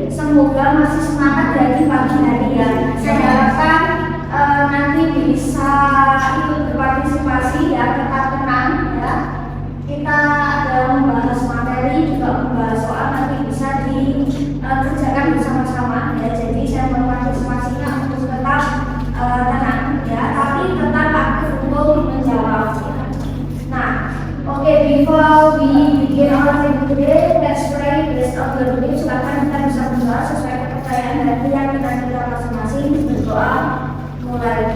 Semoga masih semangat dari pagi hari ya. Saya harapkan nanti bisa ikut berpartisipasi ya, tetap tenang ya. Kita dalam membahas materi juga membahas soal nanti bisa dikerjakan bersama-sama ya. Jadi saya berpartisipasinya untuk tetap tenang ya, tapi tetap aktif untuk menjawab ya. Nah, oke, before we begin our thing today, let's pray based on the belief. Silakan kita bisa berdoa sesuai kepercayaan dan keyakinan kita masing-masing. Berdoa mulai.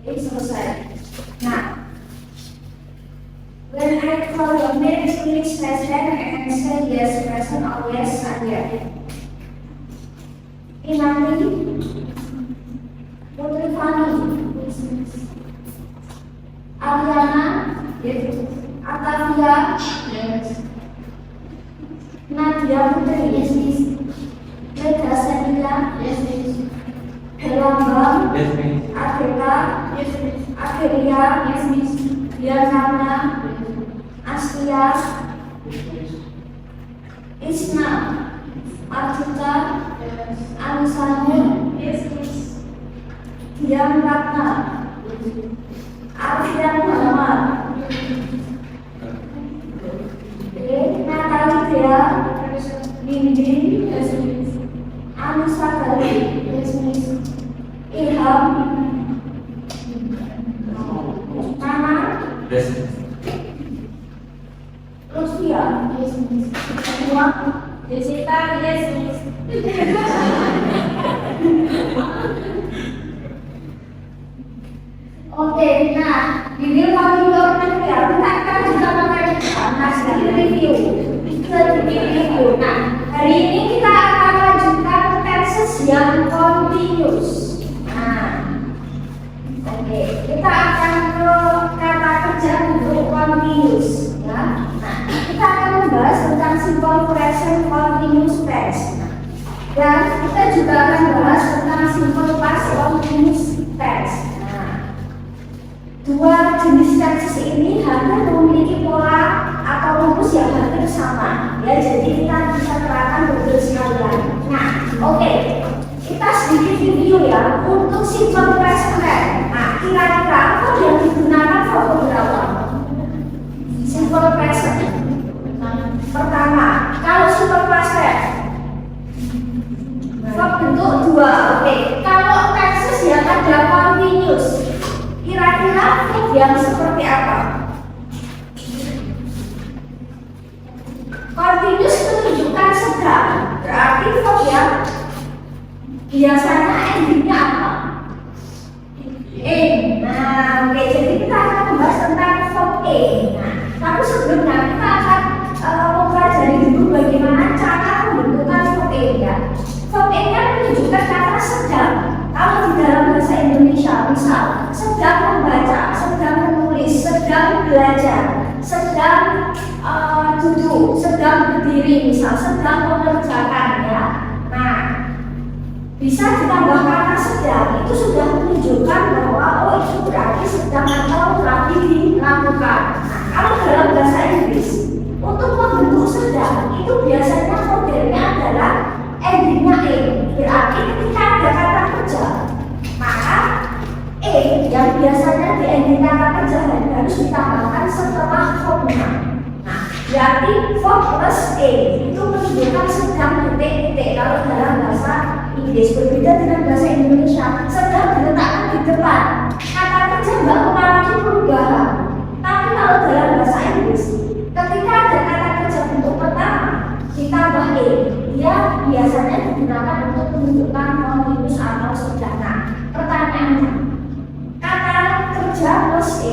Ini selesai. Nah, when I call your name, please raise hand and say yes, present or yes, saya. Inami, Putri Fani, Ariana, Atavia, Nadia Putri, Mega Sanila, Helamba, Akhirka, Akhiria, Diana, Astia, Isna, Arjita, Anisanur, Dian Ratna, Arfian Muhammad, Natali Dea, Nindi, Anissa Gali, Ilham, Nana, Lutfia, semua, Desita, Oke, nah, di video ya, kita juga pakai review. Nah, hari ini kita akan lanjutkan tenses yang continuous. Nah, oke, kita akan ke kata kerja bentuk continuous, ya. Nah, kita akan membahas tentang simple present continuous tense. Dan kita juga akan bahas tentang simple past continuous tense. Dua jenis tenses ini hampir memiliki pola atau rumus yang hampir sama ya, jadi kita bisa terapkan betul sekalian. Nah, oke, kita sedikit review ya untuk simple present tense. Nah, kira-kira apa yang digunakan verb berapa? Simple present. Pertama, kalau simple present verb bentuk dua. Oke, kalau tenses yang ada continuous, kira-kira yang seperti apa? Continuous menunjukkan sedang, berarti verb yang biasanya endingnya apa? In. Nah, oke, jadi kita akan membahas tentang verb in. Nah, tapi sebelumnya kita akan mempelajari dulu bagaimana cara pembentukan verb in ya. Verb in kan menunjukkan kata sedang. Kalau di dalam bahasa Indonesia, misal sedang membaca, sedang menulis, sedang belajar, sedang duduk, sedang berdiri, misal sedang mengerjakan ya. Nah, bisa ditambah kata sedang, itu sudah menunjukkan bahwa oh itu berarti sedang atau lagi dilakukan. Nah, kalau dalam bahasa Inggris untuk membentuk sedang itu biasanya modelnya adalah endingnya in. Berarti ketika ada kata kerja, maka yang biasanya di ending kata kerja harus ditambahkan setelah verb-nya. Nah, berarti verb plus a itu menunjukkan sedang titik-titik. Kalau dalam bahasa Inggris berbeda dengan bahasa Indonesia, sedang diletakkan di depan. Kata kerja nggak mengalami perubahan. Tapi kalau dalam bahasa Inggris, ketika ada kata kerja bentuk pertama ditambah a, dia biasanya digunakan untuk menunjukkan kontinus atau sedang. Nah, pertanyaannya, kata kerja plus a,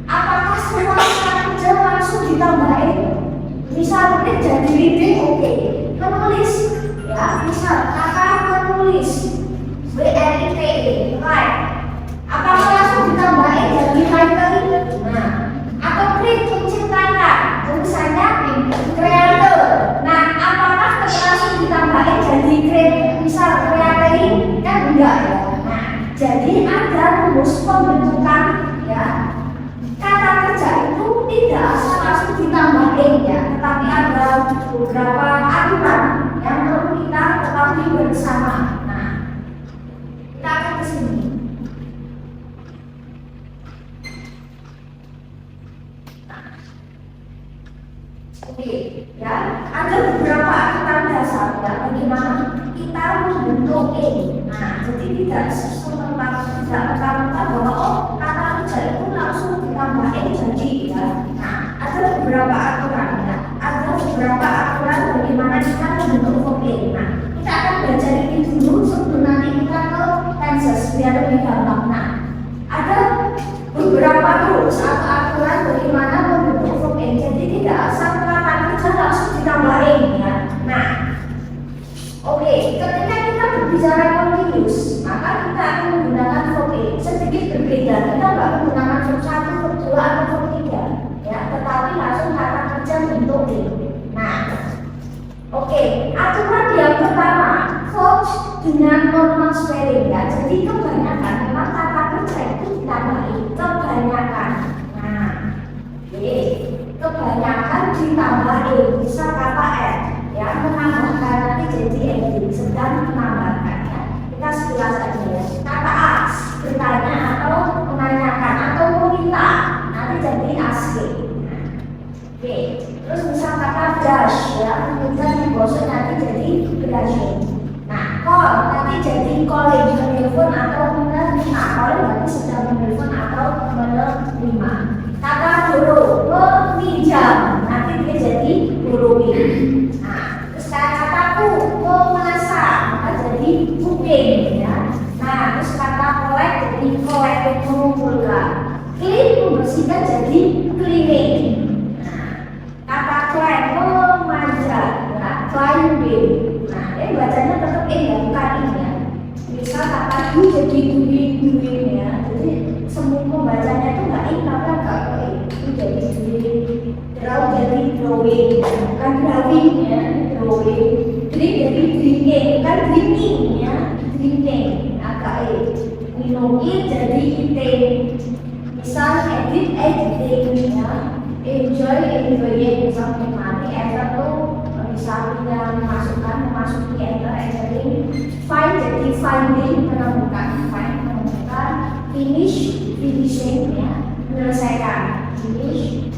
apakah semua kata kerja langsung ditambah a? Misal ini jadi reading, oke. Menulis, ya, misal kata menulis, write, write. Apakah langsung ditambah a jadi writing? Nah, atau create, menciptakan, tulisannya creator. Nah, apakah langsung ditambah a jadi create? Misal creating, kan enggak ya. Nah, jadi ada rumus pembentukan, ya. Kata kerja itu tidak asal langsung ditambah a ya, tetapi ada beberapa aturan yang perlu kita ketahui bersama. Nah, kita akan ke sini. Oke, ya, ada beberapa aturan dasar ya bagaimana kita membentuk a. Nah, jadi tidak serta-merta bahwa oh kata kerja itu langsung ditambah a jadi ya. Nah, ada beberapa aturan ya. Ada beberapa aturan bagaimana kita membentuk verb a. Nah, kita akan baca ini dulu sebelum nanti kita ke tenses biar lebih gampang. Nah, ada beberapa rules atau aturan bagaimana membentuk verb a. Jadi tidak asal kata kerja langsung ditambah a ya. Nah, oke, ketika kita berbicara continuous, maka kita akan menggunakan verb a. Sedikit berbeda, kita nggak menggunakan verb 1, verb 2, atau verb 3 ya, tetapi langsung kata kerja bentuk a. Nah, oke, aturan yang pertama, verb dengan normal spelling ya. Jadi kebanyakan memang kata kerja itu ditambah a, kebanyakan. Nah, oke, kebanyakan ditambah a, bisa kata n ya, menambahkan nanti jadi ending, sedang menambahkan ya. Kita sekilas saja ya. Kata ask, bertanya atau menanyakan atau meminta, nanti jadi asking. Nah, oke, terus misal kata brush ya, kemudian digosok nanti jadi brushing. Nah, call nanti jadi calling, menelpon atau menerima. Calling berarti sedang menelpon atau menerima. Kata borrow, meminjam, nanti dia jadi borrowing. Nah, terus kata cook, memasak, maka jadi cooking ya. Nah, terus kata collect jadi collect, mengumpulkan. Clean, membersihkan jadi cleaning. Nah, kata climb, memanjat, ya, climbing. Nah, ini bacanya tetap ya, bukan ini ya. Misal kata do jadi doing ya. Jadi semua pembacanya itu nggak ini, tapi agak itu jadi doing. Draw jadi drawing, bukan drawing ya, drawing. Drink jadi drinking, bukan drinking ya, drinking. Agak minum jadi eating. Misal edit, editing ya. Enjoy, enjoying. Misal menikmati, enter tuh misalnya memasuki, enter, entering. Find jadi finding, menemukan, find, menemukan. Finish, finishing ya, menyelesaikan, finish.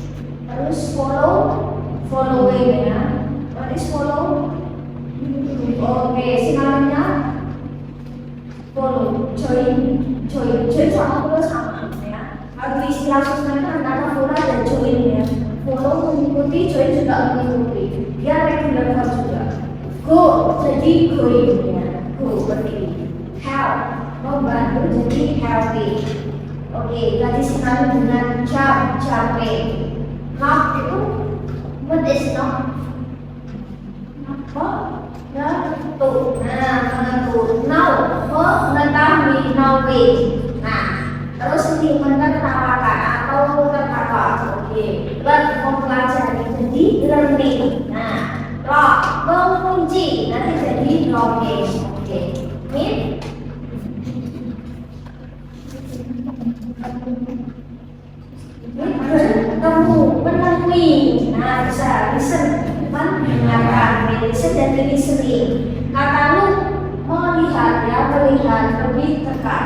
Terus follow, following ya. What is follow? Oke, sinonimnya follow, join sama follow sama ya. Kalau di istilah sosial itu antara follow dan join ya. Follow mengikuti, join juga mengikuti. Dia regular verb juga. Go jadi going ya. Go pergi. Help membantu jadi helping. Oke, tadi sinonim dengan jump, jumping. Knock itu what is knock? Mengetuk. Nah, mengetuk. Know, mengetahui, knowing. Nah, terus ini menertawakan atau tertawa. Oke, learn, mempelajari jadi learning. Nah, lock, mengunci nanti jadi locking. Oke, meet. Bertemu, menemui. Nah, bisa listen, mendengarkan, listen dan listening. Kata lu melihat ya, melihat, lebih dekat,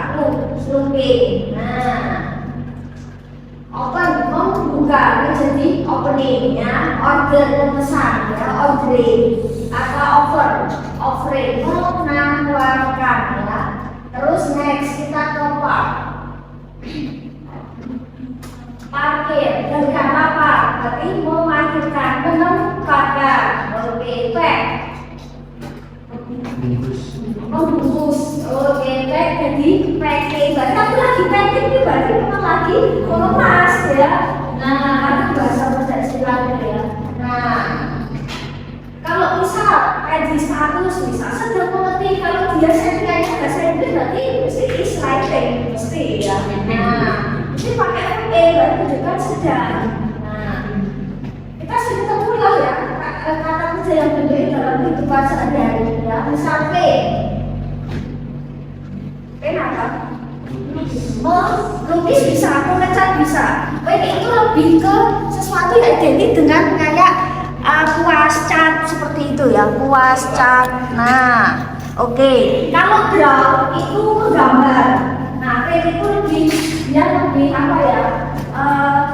looking. Nah, open, membuka, jadi opening ya, order, memesan ya, ordering, atau offering, menawarkan ya. Terus next kita ke parkir, dari kata park, berarti memarkirkan, menempatkan. Oke, pack, membungkus. Oke, pack jadi packing. Berarti aku lagi packing nih, berarti memang lagi mengemas ya. Nah, itu bahasa istilahnya ya. Nah, kalau misal ready status, misal sedang mengerti, kalau dia settingannya nggak setting, berarti mesti is writing, mesti ya. Nah, ini pakai berarti juga sedang. Nah, kita sering ketemu lah ya kata kerja yang berbeda dalam kehidupan sehari-hari ya. Misal pen apa? Melukis bisa, mengecat bisa. Pen itu lebih ke sesuatu yang identik dengan kayak kuas cat seperti itu ya, kuas cat. Nah, oke. Kalau draw itu menggambar. Nah, pen itu lebih apa ya?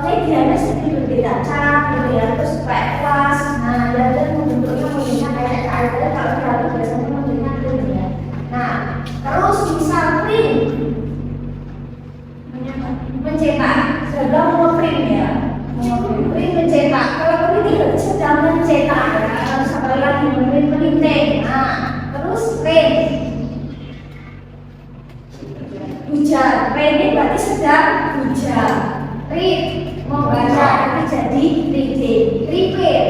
Medianya sedikit berbeda, cat gitu ya, terus pakai kuas. Nah, dan bentuknya mungkin kayak air, kalau draw biasanya bentuknya gitu ya. Nah, terus misal print, mencetak, sedang nge-print ya, print mencetak. Kalau print itu sedang mencetak ya, kalau sekali lagi print printing. Nah, terus print, hujan, print berarti sedang hujan. Read, membaca, nanti jadi reading. Repair,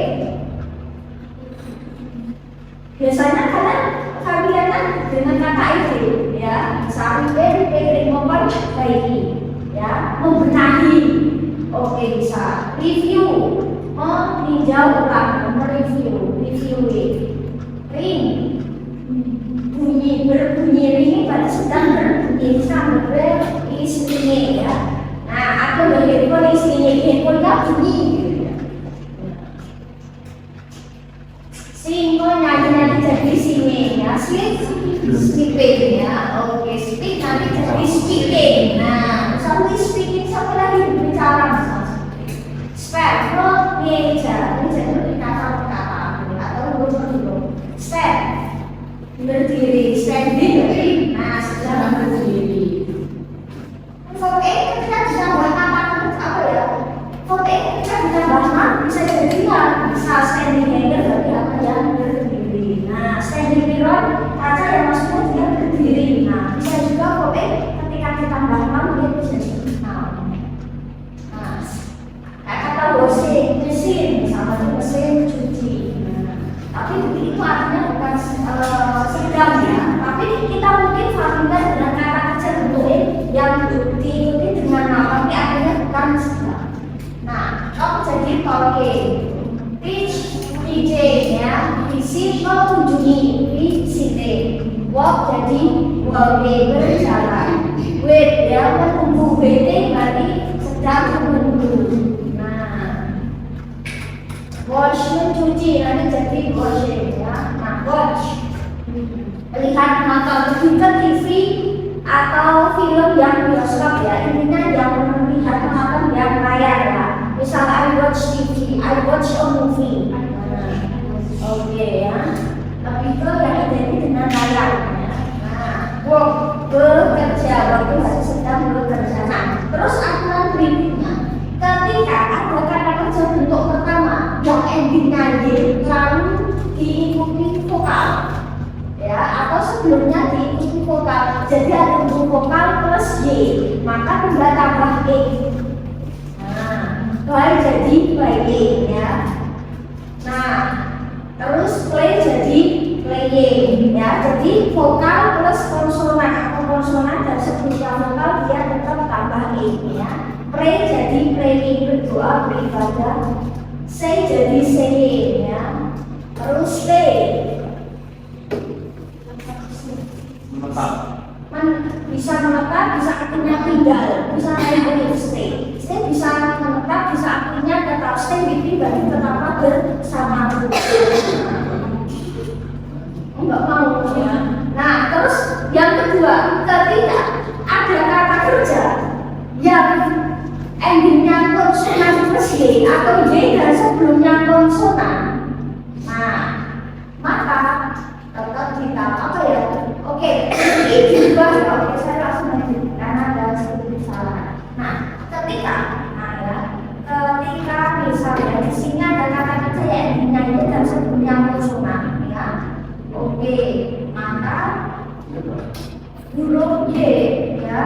biasanya kalian kan dengan kata itu ya, misalnya repairing, memperbaiki ya, membenahi. Oke, bisa. Review, meninjau ulang, mereview, reviewing. Ring, berbunyi, ring berarti sedang berbunyi, sedang berisini ya. Nah, atau dari handphone isinya handphonenya bunyi gitu ya. Singo nanti jadi sini ya, speaking ya. Oke, speak nanti jadi speaking. Nah, misalnya speaking siapa lagi berbicara misalnya. Spell, meja, ini jadi berkata-kata atau berbicara. Stand, berdiri, standing, nah sedang berdiri. Foto kita bisa buat apa ya? Foto kita bisa bahas bisa jadi bisa standing mirror berarti apa ya, berdiri. Nah, standing mirror kaca yang maksudnya dia berdiri. Nah, bisa juga foto ketika kita bahas dia bisa jadi nah, kata washing mesin misalnya mesin cuci. Tapi itu artinya bukan sedang ya, tapi kita mungkin familiar dengan kata kerja bentuknya yang diikuti dengan nama, tapi artinya bukan sedang. Nah, talk jadi talking, teach, teaching ya, visit mengunjungi, visiting, walk jadi walking, berjalan, wait ya, menunggu, waiting berarti sedang menunggu. Watch, mencuci, nanti jadi washing ya. Nah, watch, melihat, nonton TV atau film yang bioskop ya. Intinya yang melihat menonton yang layar ya. Misal I watch TV, I watch a movie. Oke ya. Lebih ke yang identik dengan layar ya. Nah, work, bekerja, waktu harus sedang bekerja. Nah, terus aturan berikutnya, ketika ada kata kerja bentuk pertama yang endingnya y lalu diikuti vokal ya, atau sebelumnya diikuti vokal, jadi ada bentuk vokal plus y, maka tinggal tambah e. Nah, play jadi playing ya. Nah, terus play jadi playing ya, jadi vokal plus konsonan atau konsonan dan sebelumnya vokal dia tetap tambah e ya. Pray jadi praying, berdoa, beribadah. Say jadi saying ya. Terus stay, bisa menetap, bisa artinya tinggal, bisa naik stay. Stay bisa menetap, bisa artinya tetap stay with, berarti tetap bersama. Enggak mau ya. Nah, terus yang kedua endingnya konsonan plus Y atau Y dan sebelumnya konsonan, nah maka tetap kita apa ya? Oke, ini diubah ya. Oke, saya langsung lanjut karena ada sedikit salah. Nah, ketika misalnya di sini ada kata kerja ya endingnya itu dan sebelumnya konsonan ya. Oke, maka huruf Y ya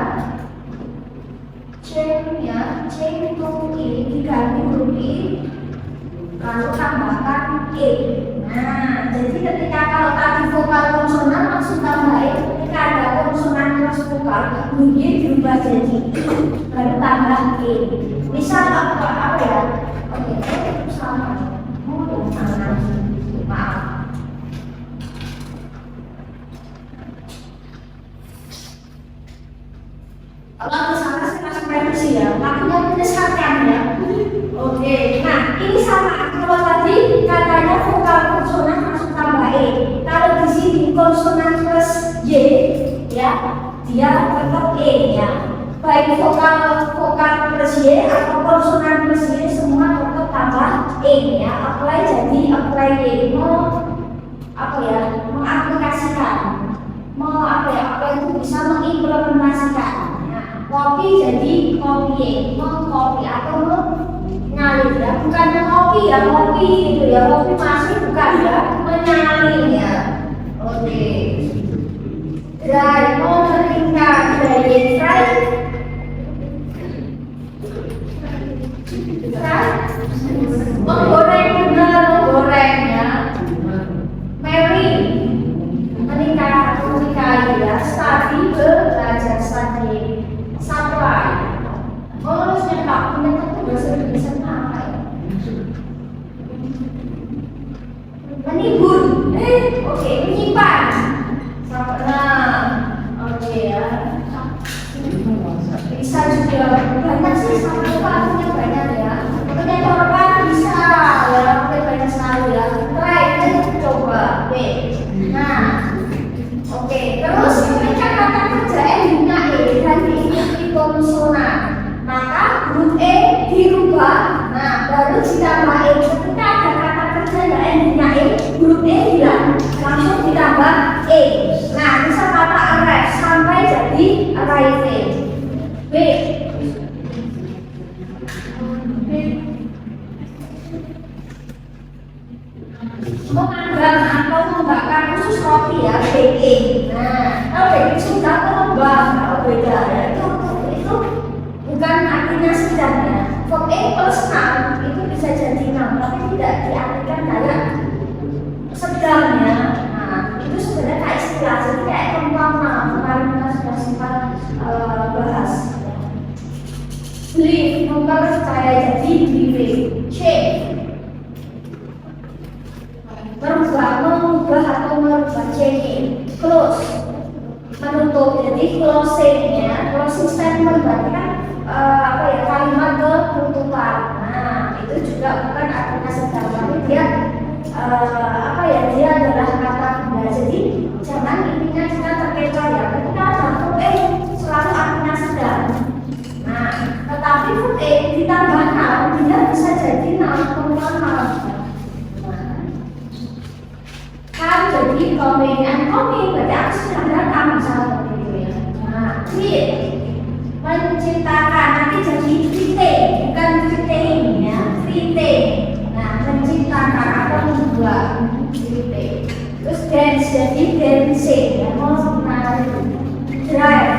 C itu I diganti huruf I lalu tambahkan E. Nah, jadi ketika kalau tadi vokal konsonan langsung tambahin, ketika ada konsonan plus vokal bunyi berubah jadi baru tambah E. Misal apa ya? Oke, itu sama. Maaf. Kalau misalnya saya masuk prediksi ya, makanya menyesatkan ya. Oke, nah ini sama. Kalau tadi katanya vokal konsonan langsung tambah E. Kalau di sini konsonan plus Y, ya, dia tetap E ya. Baik vokal plus Y atau konsonan plus Y semua tetap tambah E ya. Apply Y. Mengaplikasikan. Apa itu bisa mengimplementasikan. Copy jadi mengcopy atau mengalir ya, bukan copy ya, copy itu ya, copy masih bukan ya, mengalir ya. Oke. Dry, mengeringkan, dry, menggoreng ya. Mary menikah ya, study belajar study. Supply. Oh, saya tak punya itu bahasa Indonesia apa ya? Menibun. Oke, menyimpan. Oke ya. Bisa juga banyak sih sama artinya banyak ya. Pokoknya korban bisa ya, banyak sekali ya. Try, coba. Nah, oke. Terus ketika kata kerja endingnya E dan diikuti konsonan, maka huruf E dirubah. Nah, baru ditambah E. Ketika ada kata kerja yang endingnya E, huruf E hilang, langsung ditambah E. Nah, bisa kata arrive sampai jadi arrive. B. Mengambang atau membakar khusus roti ya, baking. Nah, kalau baking sudah mengembang, kalau beda ya, itu bukan artinya sedang ya. Verb A plus noun itu bisa jadi noun, tapi tidak diartikan dalam sedang ya. Nah, itu sebenarnya kayak istilah, jadi kayak compound noun. Kemarin kita sudah sempat bahas. Believe, mempercaya jadi believe. Change. Mengubah atau merubah, changing. Close, menutup, jadi closing statement berarti kan kalimat penutupan. Nah, itu juga bukan artinya sedang, tapi dia dia adalah kata benda. Jadi jangan intinya kita terkecoh ya, ketika ada verb selalu artinya sedang. Nah, tetapi verb ditambah noun, dia bisa jadi noun noun. Kan jadi coming berarti aku sudah datang misalnya gitu ya. Nah, create menciptakan, nanti jadi creating, bukan creating ya, creating. Nah, menciptakan atau membuat, creating. Terus dance jadi dancing ya, mau drive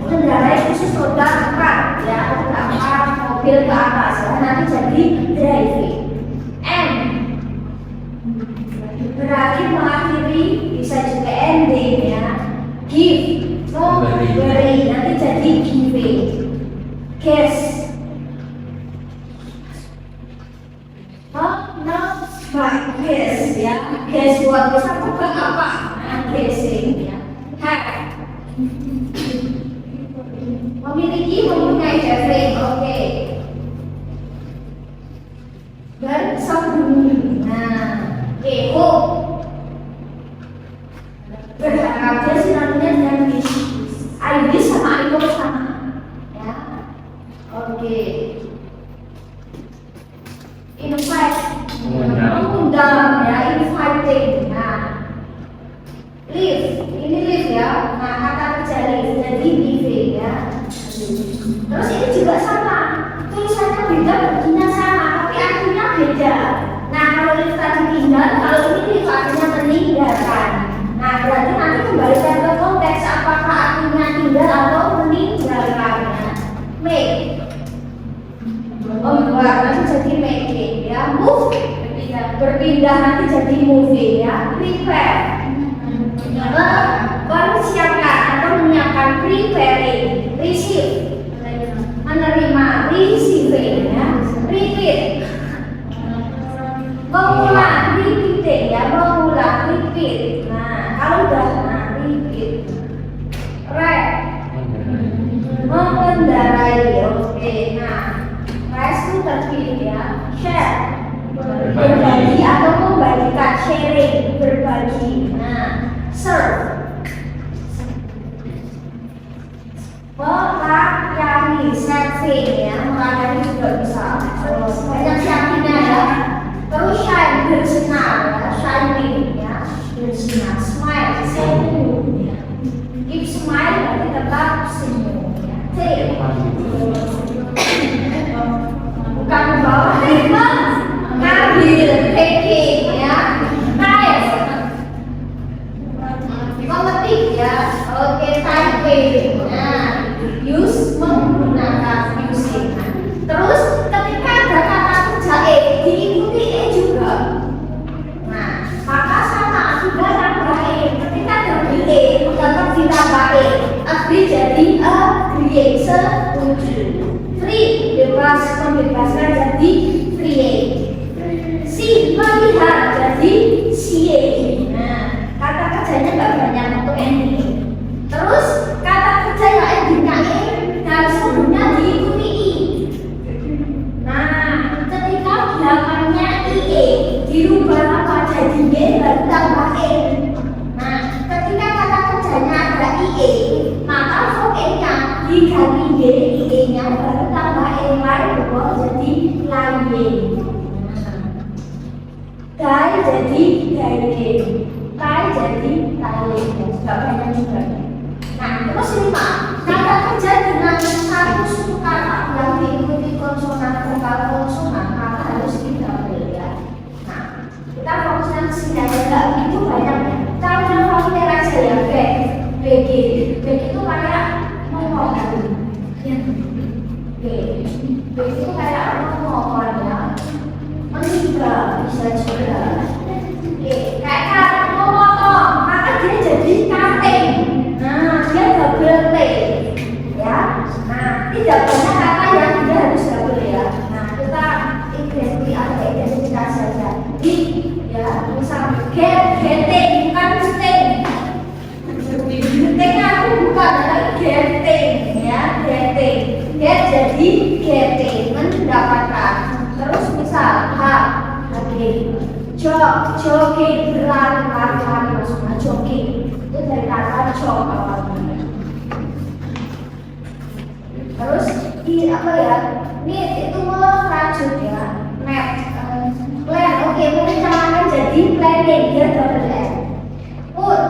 mengendarai khusus roda 4 ya, roda 4 mobil ke atas ya, nanti jadi driving. Berakhir mengakhiri bisa juga ending ya. Give, beri, nanti jadi giving. Guess, guess ya. Guess buat bisa bukan apa? Nah, guessing ya. Have, memiliki, mempunyai, having, oke. Bersembunyi. Nah, hope, berharap, dia sinonimnya dengan wish. I wish sama I hope sama ya. Oke. Invite, mengundang ya, inviting. Nah, live, ini live ya. Nah, kata kerja live, jadi live ya. Terus ini juga sama, tulisannya beda, bentuknya sama, tapi artinya beda. Nah, kalau live tadi tinggal, kalau ini live artinya meninggalkan. Nah, berarti nanti kembalikan ke konteks apakah artinya tinggal atau meninggalkannya. Make, membuat nanti jadi making ya. Move, berpindah nanti jadi moving ya. Prepare, mempersiapkan atau menyiapkan. Preparing, receive, menerima. Receiving ya. Repeat, mengulang. Repeating ya, mengulang. Repeat. Nah, kalau udah repeat. Ride, mengendarai. Oke, nah rest itu terpilih ya. Share, berbagi atau membagikan. Sharing, berbagi. Nah, serve, melayani. Serving ya, melayani juga bisa. Banyak siapinnya ya. Terus shine, bersinar ya. Shining ya, bersinar. Smile, senyum ya. Keep smile, berarti tetap senyum ya. Take, bukan bawa, ngambil. Taking ya. Nice, mengetik ya. Oke, typing. Nah, use, menggunakan. Using. Terus ketika ada kata kerja diikuti juga. Nah, maka sama sudah tambah ketika ada tetap ditambah agree jadi agree, setuju. Free, bebas, membebaskan jadi free. See, melihat jadi seeing. Nah, kata kerjanya nggak banyak untuk ending. Terus kata kerja yang endingnya dan sebelumnya diikuti i. Nah, ketika belakangnya ie dirubah apa jadi y baru tambah e. Nah, ketika kata kerjanya ada ie, maka verb nya diganti y, ie nya baru tambah e lain jadi lain. Die jadi dining, tie jadi tying, nggak banyak juga. Nah, terus 5, kata kerja dengan satu suku kata yang diikuti konsonan vokal konsonan maka harus didouble ya. Nah, kita fokusnya ke sini aja, nggak begitu banyak ya. Kalau yang familiar aja ya, bg itu kayak mohon ya. Bg itu kayak mohon ya. Meninggal bisa juga. Kayak kata memotong, maka dia jadi cutting. Nah, dia double T ya. Nah, tidak banyak kata yang dia harus double ya. Nah, kita identifikasi saja. Di ya, misal getting bukan getting. Getting aku bukan, tapi getting ya, getting. Get jadi getting, mendapatkan. Terus misal jogging, berlari, maksudnya jogging itu dari kata jog awalnya. Terus di apa ya? Need itu merajut ya. Map, plan. Oke, merencanakan jadi planning, dia double N. Put,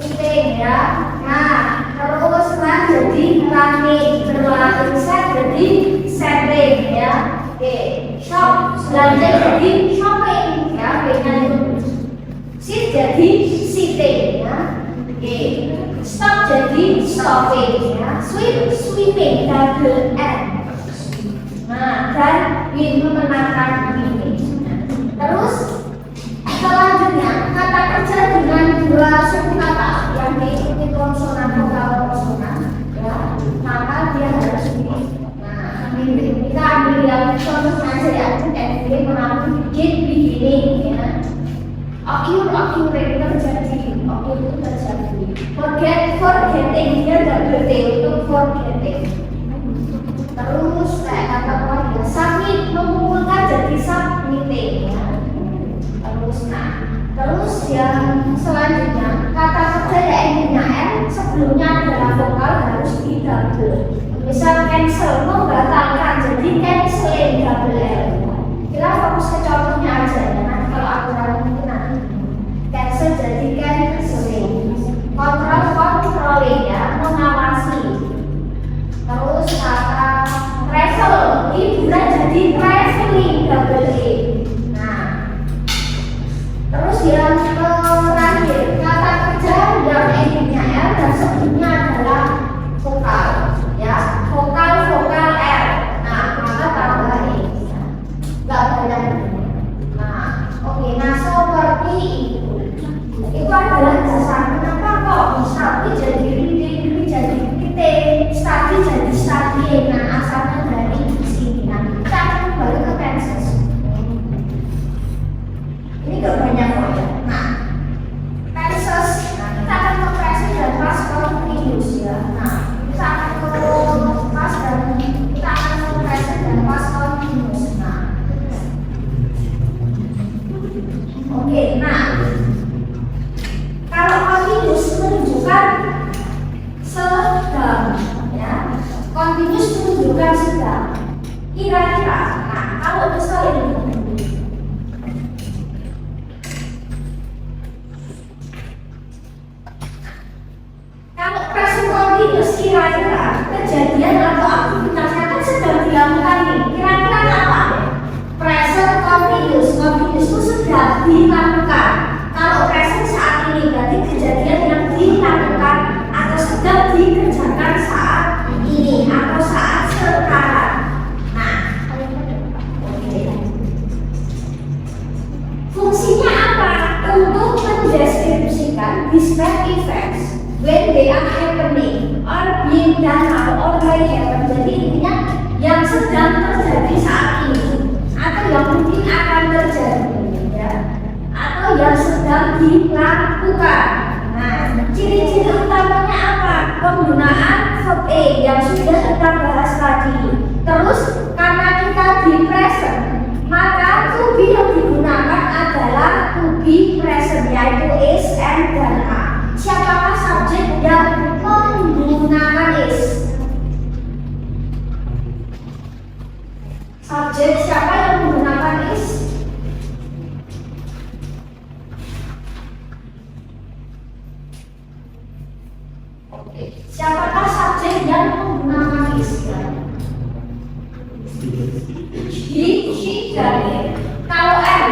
eating ya. Nah, terus run jadi running, berlari. Set jadi setting ya. Oke, shop, belanja jadi shopping ya, dengan sit jadi sitting ya. Oke, stop jadi stopping ya. Swim, swimming, double N. Nah, dan win, memenangkan winning. Terus selanjutnya kata kerja dengan dua suku kata yang diikuti konsonan vokal konsonan ya, maka dia harus win. Kita ambil yang contoh saja ya, FB mengambil beginning ya. Occur terjadi, occur itu terjadi. Forgetting dia double T untuk forgetting. Terus kayak kata apa ya, submit, mengumpulkan jadi submitting ya. Terus yang selanjutnya kata kerja yang endingnya N sebelumnya adalah vokal harus di double. Misal cancel, membatalkan terus kata travel, liburan jadi traveling, double E. Nah, terus yang terakhir kata kerja yang endingnya L dan sebelumnya adalah vokal, ya, vokal L. Nah, maka tambah E, nggak banyak. Nah, oke, nah seperti itu adalah dasar kenapa kok bisa jadi reading jadi writing, study jadi studying. Nah, asalnya dari sini. Nah, kita akan kembali ke tenses. Ini gak banyak kok ya. Nah, tenses, nah kita akan ke present dan past continuous ya. Nah, kita akan ke past dan kita akan ke present dan past continuous. Nah, oke, nah kalau continuous menunjukkan sedang, ya, continuous menunjukkan sedang. Kira-kira, nah kalau misalnya kalau present continuous kira-kira kejadian atau aktivitasnya kan sedang dilakukan nih. Kira-kira apa? Present continuous itu sedang dilakukan. Kalau present saat ini berarti kejadian yang dilakukan atau sedang dikerjakan saat ini atau saat sekarang. Nah, oke. Fungsinya apa? Untuk mendeskripsikan describe events when they are happening or being done or may happen. Jadi intinya yang sedang terjadi saat ini atau yang mungkin akan terjadi, ya, atau yang sedang dilakukan. Nah, ciri-ciri utamanya apa? Penggunaan verb A yang sudah kita bahas tadi. Terus karena kita di present, maka to be yang digunakan adalah to be present, yaitu is, and, dan are. Siapakah subjek yang menggunakan is? Subjek siapa yang menggunakan is? Siapakah subjek yang menggunakan is? He, she, dan it. Kalau am,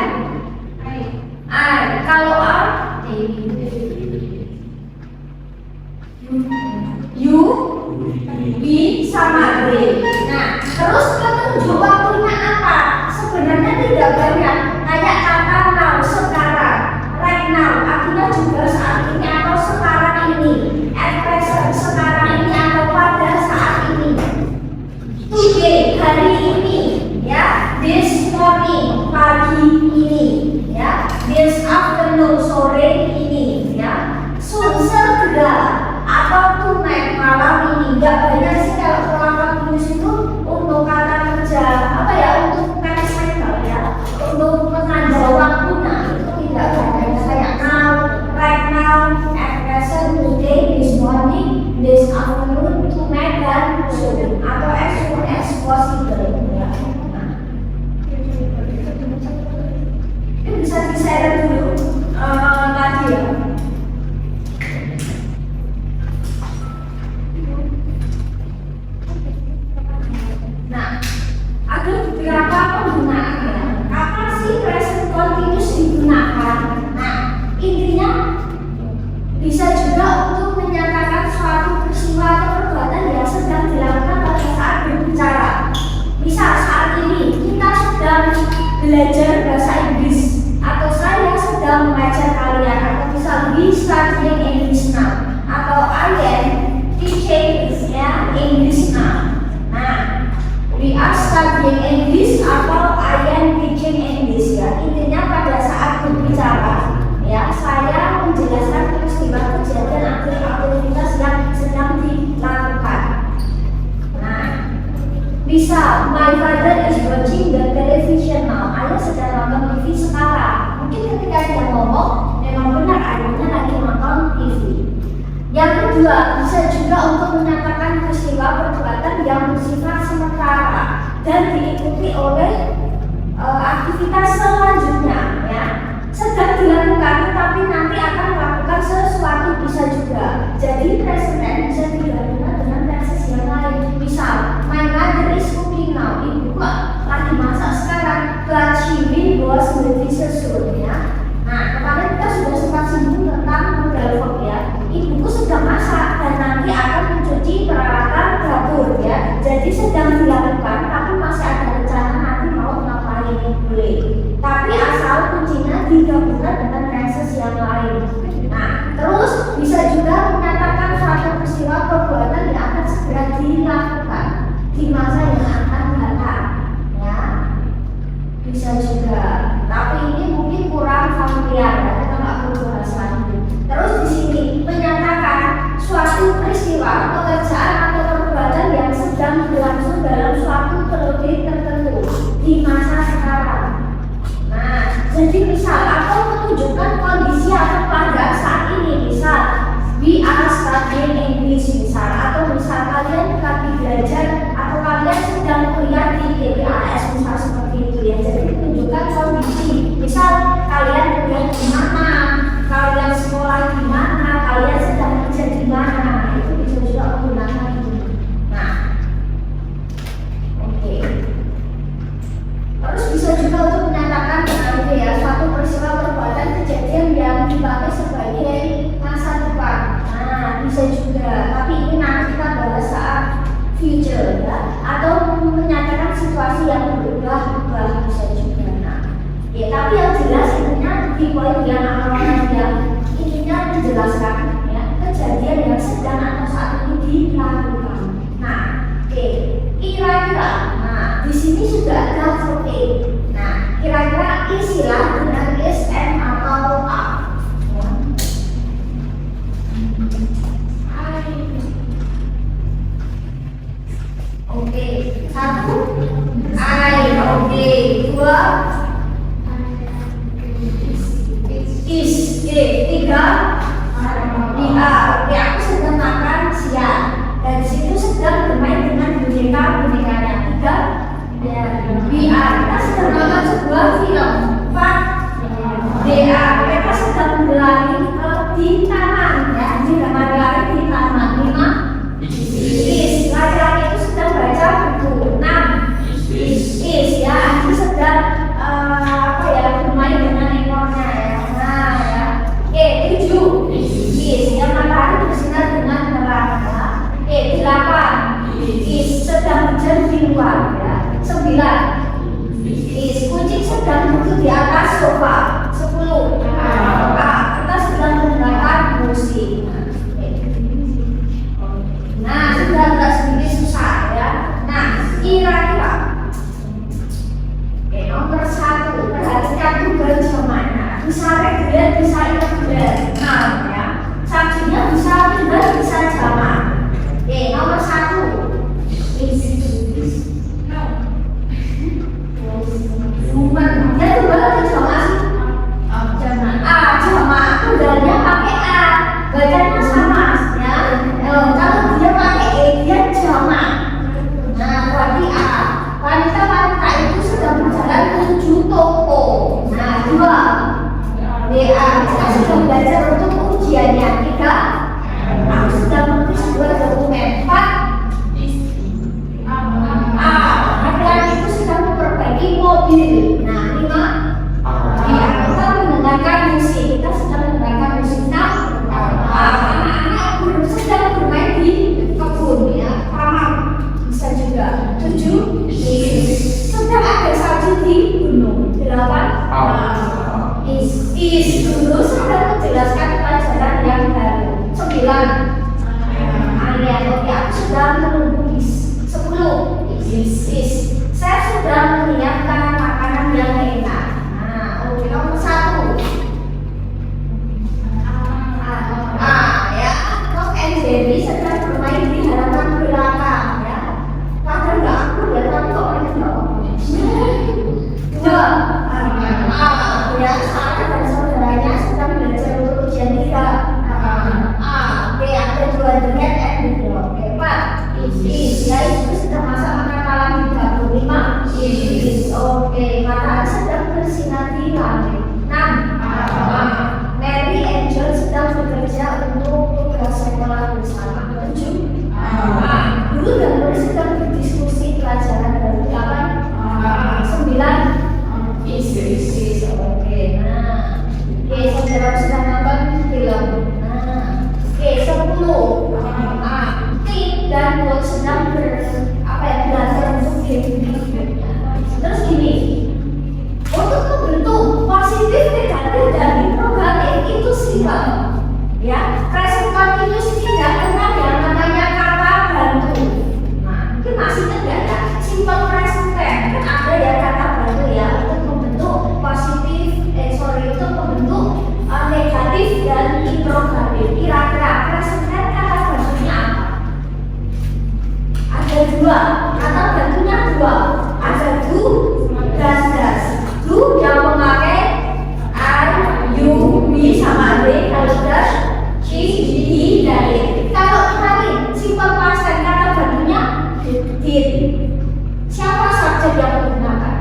I. Kalau are, you, we, sama they. Nah, terus petunjuk waktunya apa? Sebenarnya tidak banyak. Kayak kata now, sekarang, right now, artinya juga saat ini atau sekarang ini. At present, sekarang ini atau pada saat ini. Today, hari ini, ya. This morning, pagi ini, ya. This afternoon, sore ini, ya. Soon, segera, atau tonight, malam ini. Gak banyak sih kalau perlakuan tulis itu untuk kata kerja, apa ya, untuk kata cycle, ya, untuk penanda waktu. Nah, itu tidak banyak. Kayak now, right now, at present, today, this morning, this afternoon, tonight, dan soon, atau as soon as possible, ya. Nah, ini bisa di-share dulu tadi, ya. Nah, ada beberapa penggunaannya. Kapan sih present continuous digunakan? Nah, intinya bisa juga untuk menyatakan suatu peristiwa atau perbuatan yang sedang dilakukan pada saat berbicara. Misal saat ini kita sedang belajar bahasa Inggris, atau saya sedang mengajar kalian, atau misal we studying English now, atau I am teaching English now. Nah, we are studying English atau I am teaching English, ya. Intinya pada saat berbicara, ya, saya menjelaskan peristiwa kejadian aktivitas yang sedang dilakukan. Nah, misal my father is watching the television now. Ayah sedang nonton TV sekarang. Mungkin ketika dia ngomong, memang benar ayahnya lagi nonton TV. Yang kedua, bisa juga untuk menyatakan peristiwa perbuatan yang bersifat sementara dan diikuti oleh aktivitas selanjutnya, ya. Sedang dilakukan, tapi nanti akan melakukan sesuatu bisa juga. Jadi present tense bisa digabungkan dengan tenses yang lain. Misal ya, atau menyatakan situasi yang berubah bisa juga. Nah, ya tapi yang jelas intinya di poin yang awalnya yang intinya menjelaskan ya kejadian yang sedang atau saat ini dilakukan. Nah, oke, kira-kira, nah di sini sudah ada verb A. Nah, kira-kira isilah dengan is, and atau are. Oke, satu, I, oke, dua, is, tiga, dia, oke, aku sedang makan siang dan disitu sedang bermain dengan bonekanya. Tiga, BR, kita sedang nonton sebuah film. Empat, DA, mereka sedang berlari di taman ya, sedang berlari di taman. Lima, is, laki-laki itu sedang baca buku. Enam, is ya, itu sedang bermain dengan ekornya ya. Nah ya, tujuh, is, yang matahari bersinar dengan terang ya. Delapan, is, sedang hujan di luar ya. Sembilan, is, kucing sedang duduk di atas sofa. 10, kita sedang mendengarkan musik. Nah, sudah agak sedikit susah ya. Nah, kira-kira nomor 1, perhatikan tugas jamannya. Bisa reguler, bisa irregular. Nah ya, sajinya bisa benar, bisa jamak. Nomor 1, human. Dia tuh boleh jamak sih. Jamak. Tunggalnya pakai A, bacanya sama ya. Kalau dia pakai E, dia jamak. Nah, berarti A. Wanita itu sedang berjalan menuju toko. Nah, 2, DA, kita sedang belajar untuk ujiannya. 3, aku sedang menulis sebuah dokumen. 4, laki-laki itu sedang memperbaiki mobil. Nah, 5, kita mendengarkan musik. Kita sedang mendengarkan musik. Anak-anak sedang bermain di kebun ya, taman bisa juga. 7, sedang ada salju di gunung. 8, is dulu sedang menjelaskan pelajaran yang baru. 9, Arya, oke, aku sedang menunggu bis. 10, is, saya sedang menyiapkan makanan yang enak. Nah, oke, nomor 1, ya, Tom and Jerry sedang bermain di halaman belakang ya. Padahal nggak aku ya, tapi kok mereka nggak ngomong. 2, ya, saya dan saudaranya sedang belajar untuk ujian 3. Oke, ada 2 dengan and gitu. Oke, 4, is, ya itu sedang masak makanan di dapur. 5, is, oke, matahari sedang bersinar di langit. 6, Mary and John sedang bekerja untuk tugas sekolah bersama. 7, guru dan murid sedang berdiskusi pelajaran baru. 8, 9, is, oke. Nah, saudara sedang nonton film. Nah, 10, Tim dan Paul sedang belajar untuk game. Terus gini, untuk membentuk positif, negatif, dan interrogatif itu simpel ya. Present continuous tidak kenal yang namanya kata bantu. Nah, mungkin masih tidak ya. Simple present tense kan ada ya kata bantu ya untuk membentuk positif, untuk membentuk negatif dan interrogatif. Kira-kira present tense kata bantunya apa? Ada 2, kata bantunya 2. Ada do dan does. Do yang memakai I, you, we sama they. Kalau does, she, he, dan it. Kalau kemarin simple past tense kata bantunya did. Siapa subjek yang menggunakan?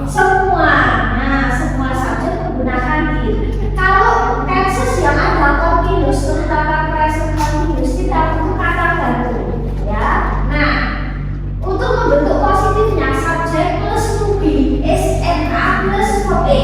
Semua. Nah, semua subjek menggunakan did. Kalau tenses yang ada continuous, terutama present continuous, tidak butuh kata bantu ya. Nah, untuk membentuk positifnya subjek plus to be, is, and are plus verb A.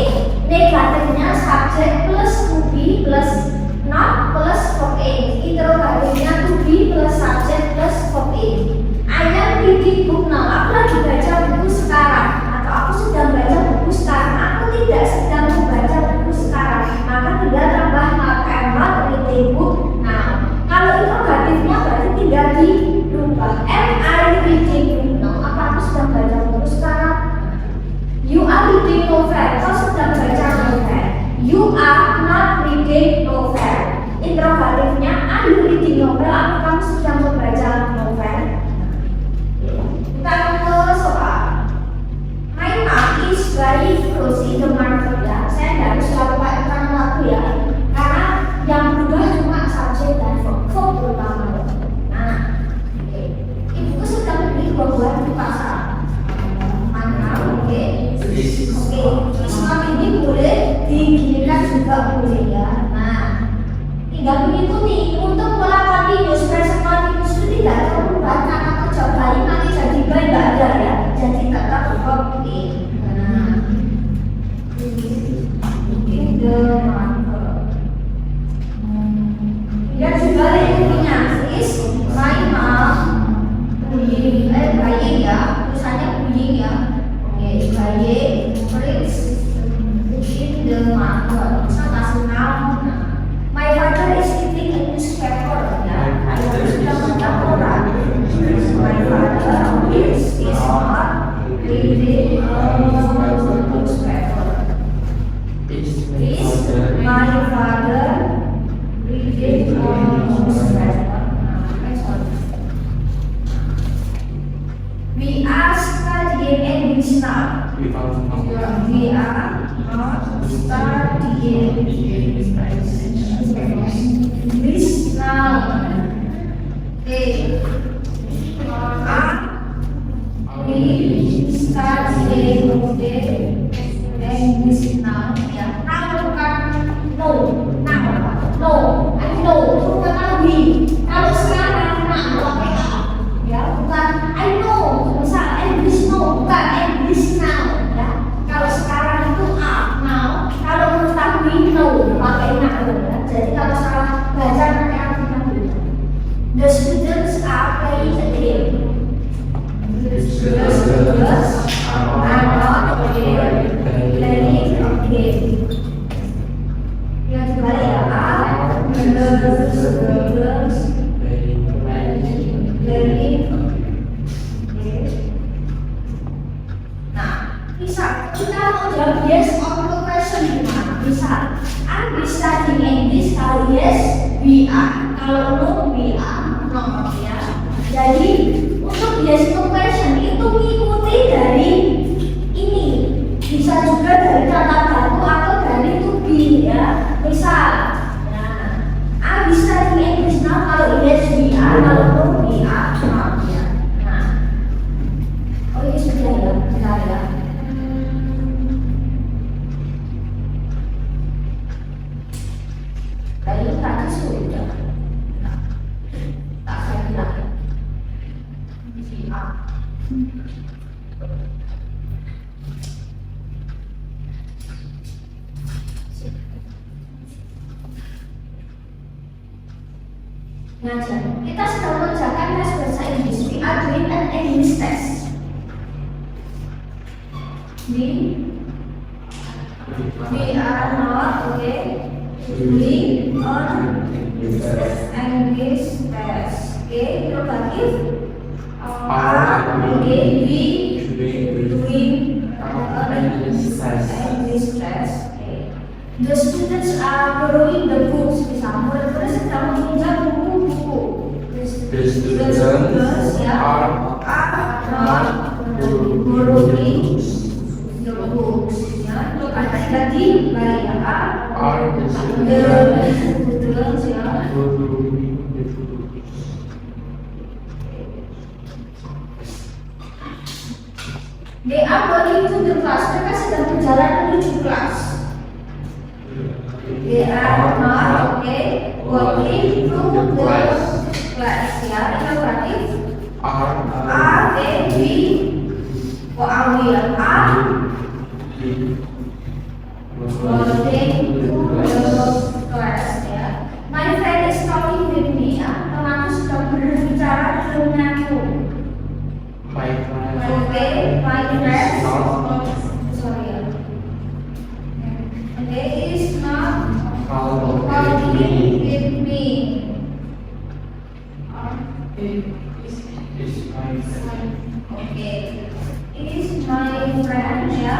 playing tricks in the market. Misal kasih noun. My father is eating a newspaper. Ya, ayah sudah membaca koran. My father is not reading a newspaper. Is my father reading a newspaper? We are studying English now. We are not studying English now. Okay. Are we studying English now? Ya, now bukan no. Now, no. I know. Itu bukan we. Kalau sekarang now pakai a. Ya, bukan I know. Misal English no, bukan English now. Ya, kalau sekarang itu a now. Kalau mengetahui no pakai now. Ya. Jadi kalau salah baca nanti artinya beda. The students are playing a game. The students are not playing a game. Yang kembali ya, the students playing. Nah, bisa kita mau jawab yes or no question gimana? Bisa. Are we studying English? Kalau yes, we are. Kalau no, we are not. Ya. Jadi untuk yes no question itu mengikuti dari ini. Bisa juga dari kata baku atau dari to be ya. Misal, nah, are we studying English now? Kalau yes, we are. Kalau no, we are not. Ya. Nah, oh ini sudah ya, bentar ya. Tadi sudah. Nah, tak saya bilang. Si A. Ngajar. Kita sedang mengerjakan tes bahasa Inggris. We are doing an English test. We are not doing an English test. Okay, terus lagi. Are we doing an English test? Okay. The students are borrowing the books. Misalnya murid-murid sedang meminjam buku-buku. The students are not borrowing the books. Ya, itu ada tadi balik ya. Are the students ya. They are going to the class. Mereka sedang berjalan menuju kelas. They are not walking to the class. Ya, ini berarti are they we or are we are walking to the class. Ya. My friend is talking with me. Ya, temanku sedang berbicara denganku. My friend is not talking with me. Okay, is my friend ya?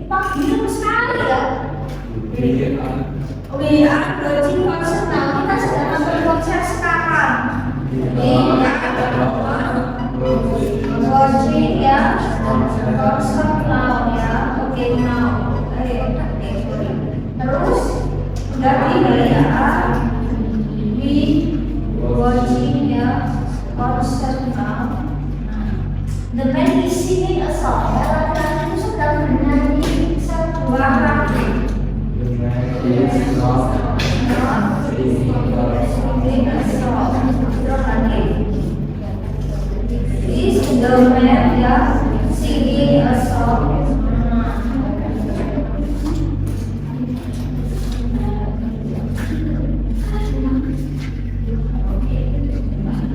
Pak, bingung sekali ya. We are watching concert now. Kita sedang nonton konser sekarang. Watching ya, concert now ya. Oke now. Terus udah ini ya. We watching ya, concert now. The band is singing a song. Ya, laki-laki itu sedang bernyanyi sebuah lagu. Is the man ya singing a song.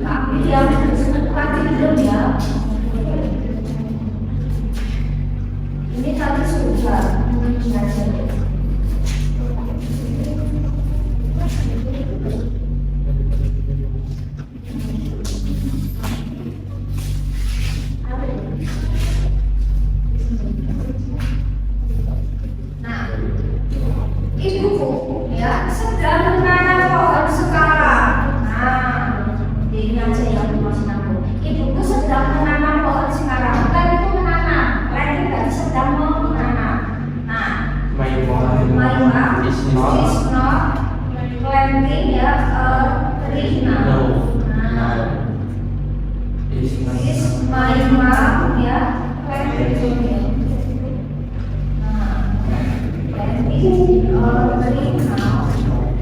Tapi yang is my mom ya.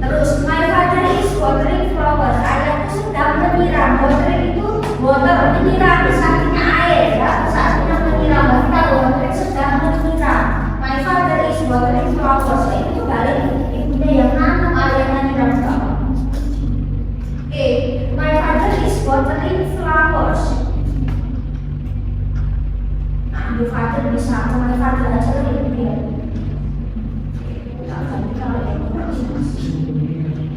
Terus my father is watering flowers. Ayahku sedang menyiram. Watering itu water, menyiram artinya air ya. Saatnya menyiram. Kita watering sedang menyiram. My father is watering flowers. Itu balik ibunya yang nanam, ayahnya nyiram sama. Oke, my father is watering flowers. Nah, my father bisa, my father aja lebih dia.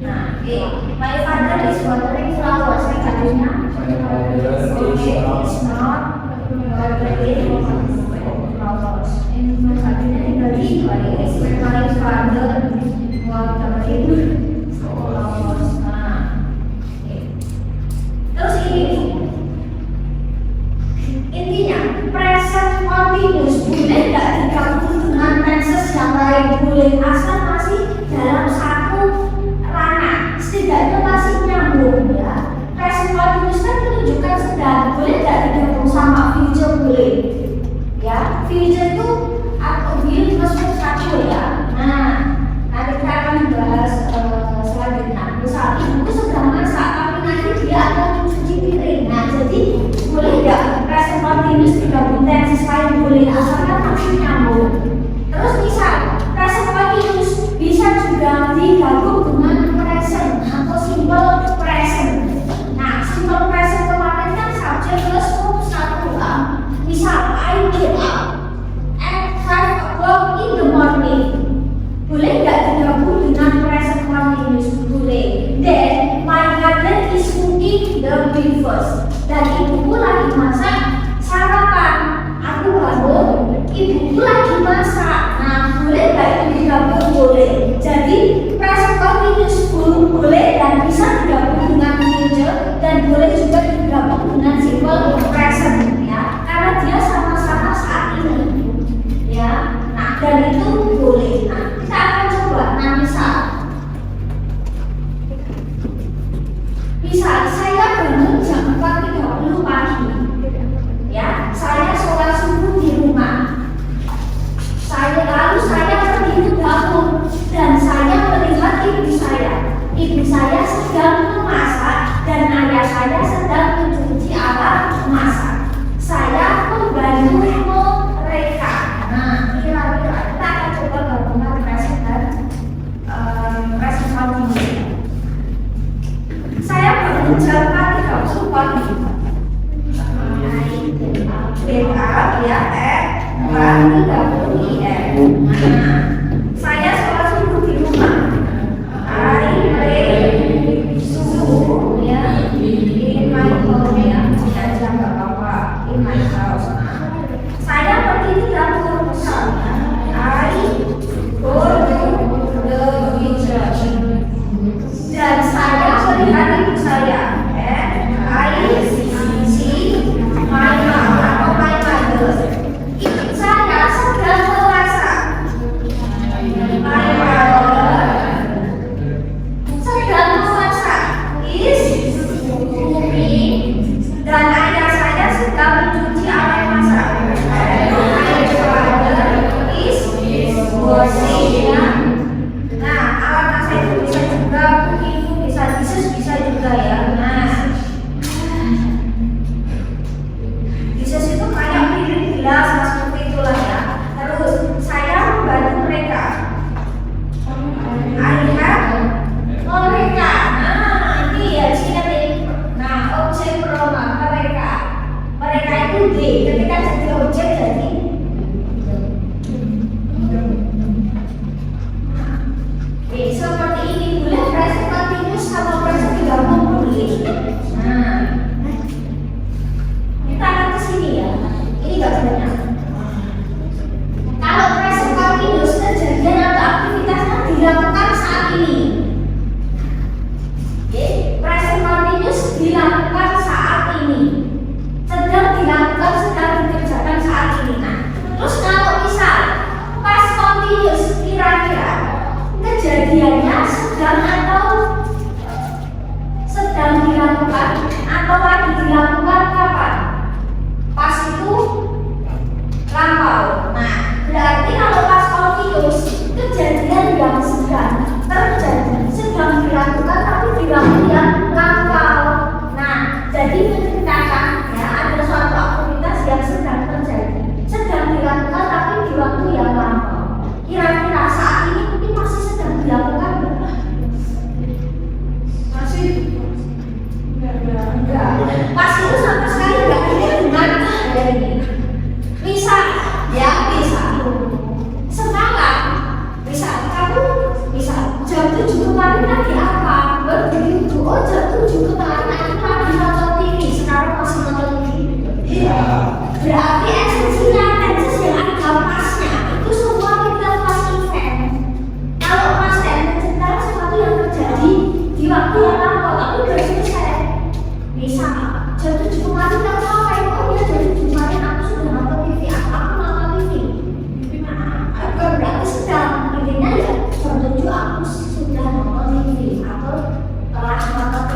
Nah, my father is watering flowers. Katanya, it's not watering flowers. Ini katanya tinggal di my father watering flowers. Nah, terus ini intinya present continuous boleh nggak digabung dengan tenses yang lain, boleh asal masih dalam satu ranah, setidaknya masih nyambung ya. Present continuous kan menunjukkan sedang, boleh nggak digabung sama future, boleh ya. Future itu atau will plus satu ya. Nah, nanti kita akan bahas selanjutnya. Misal ibu sedang masak tapi nanti dia akan mencuci piring. Nah, jadi boleh nggak present continuous digabung tenses lain, boleh asalkan masih nyambung. Terus misal present continuous bisa juga digabung dengan present atau simple present. Nah, simple present kemarin kan subject plus verb satu kan. Misal I get up at 5 o'clock in the morning. Boleh nggak digabung dengan present continuous? Boleh. Then my mother is cooking the breakfast. Dan ibuku lagi masak sarapan. Aku bangun, ibuku lagi masak. Nah, boleh nggak itu digabung? Boleh. Jadi present continuous boleh dan bisa digabung dengan future dan boleh juga digabung dengan simple present ya. Karena dia sama-sama saat ini ya. Nah, dan itu boleh. Nah, kita akan coba. Nah, misal saya bangun jam 4.30 pagi ya. Saya sholat subuh di rumah. Lalu saya pergi ke dapur dan saya melihat ibu saya. Ibu saya sedang memasak dan ayah saya sedang mencuci alat masak. Saya membantu mereka. Nah, kira-kira kita akan coba gabungan present dan present continuous. Saya bangun jam 4.30 pagi. Ya, 4.30 IM. Nah, saya sholat subuh di rumah. Subuh ya, in my home ya, aja nggak apa-apa, in my house. Saya pergi di dapur misalnya, I go to the kitchen. Dan saya melihat ibu saya, I see my mom atau my mother. Ibu saya sedang memasak. My mother sedang memasak. Is cooking. Dan ayah saya sedang mencuci alat masak. My father is washing. Nah, alat masak itu bisa juga ibu bisa juga ya. Nah, Jesus itu kayak piring gelas seperti itulah ya. Terus saya membantu mereka. Ayah mereka. Nah, ini ya sini. Nah, objek pronoun mereka. Mereka itu they. Ketika jadi objek jadi seperti ini. Boleh present continuous sama present digabung boleh. Nah, kita akan ke sini ya. Ini enggak banyak. Kalau present continuous kejadian atau aktivitasnya dilakukan saat ini. Oke, present continuous dilakukan saat ini. Sedang dilakukan, sedang dikerjakan saat ini. Nah, terus kalau misal past continuous kira-kira kejadiannya sedang dilakukan atau lagi dilakukan kapan?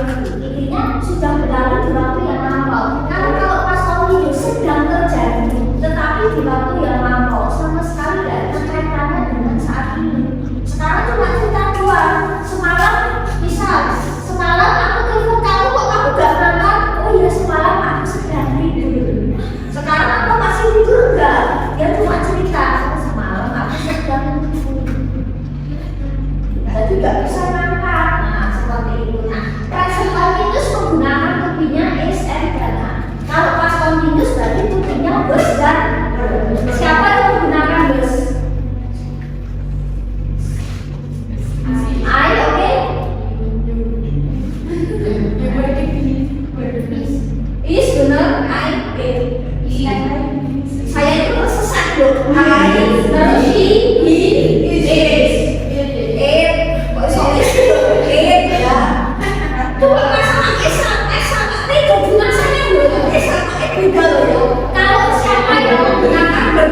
intinya sudah berlalu di waktu yang lampau. Karena kalau pas itu sedang terjadi, tetapi di waktu yang lampau sama sekali tidak ada kaitannya dengan saat ini. Sekarang cuma cerita dua. Semalam, misal, semalam aku telepon kamu kok kamu gak berangkat? Oh iya semalam aku sedang tidur. Sekarang aku masih tidur enggak? Dia cuma cerita semalam aku sedang tidur. Jadi gak bisa berangkat. Nah seperti itu. Nah present continuous menggunakan tubinya is and gonna. Kalau past continuous berarti tubinya was dan were. Siapa yang menggunakan was? I, oke? Is benar, I, saya itu tersesat loh. I, terus he, is, it, ya. Coba masalah sama T hubungan saya loh. Sama beda loh ya. Kalau siapa yang menggunakan ber?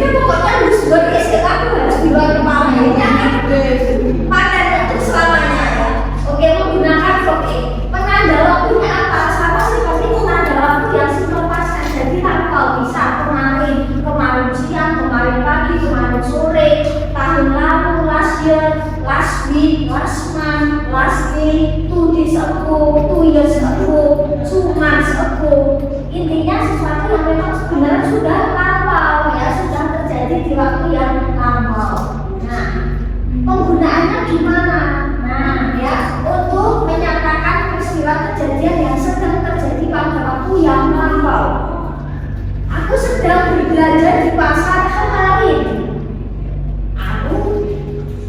Ini pokoknya harus berisik, aku harus di luar kepala ini kan paten untuk selamanya ya. Oke, menggunakan verb A. Penanda waktunya apa? Sama seperti penanda waktu yang simple past tense. Jadi lampau bisa kemarin siang, kemarin pagi, kemarin sore, tahun lalu, last year, last week, last month, last day, 2 days ago, 2 years ago, 2 months ago. Intinya sesuatu yang memang sebenarnya sudah lampau ya, sudah terjadi di waktu yang lampau. Nah, penggunaannya gimana? Nah, ya, untuk menyatakan peristiwa kejadian yang sedang terjadi pada waktu yang lampau. Aku sedang berbelanja di pasar kemarin. Aku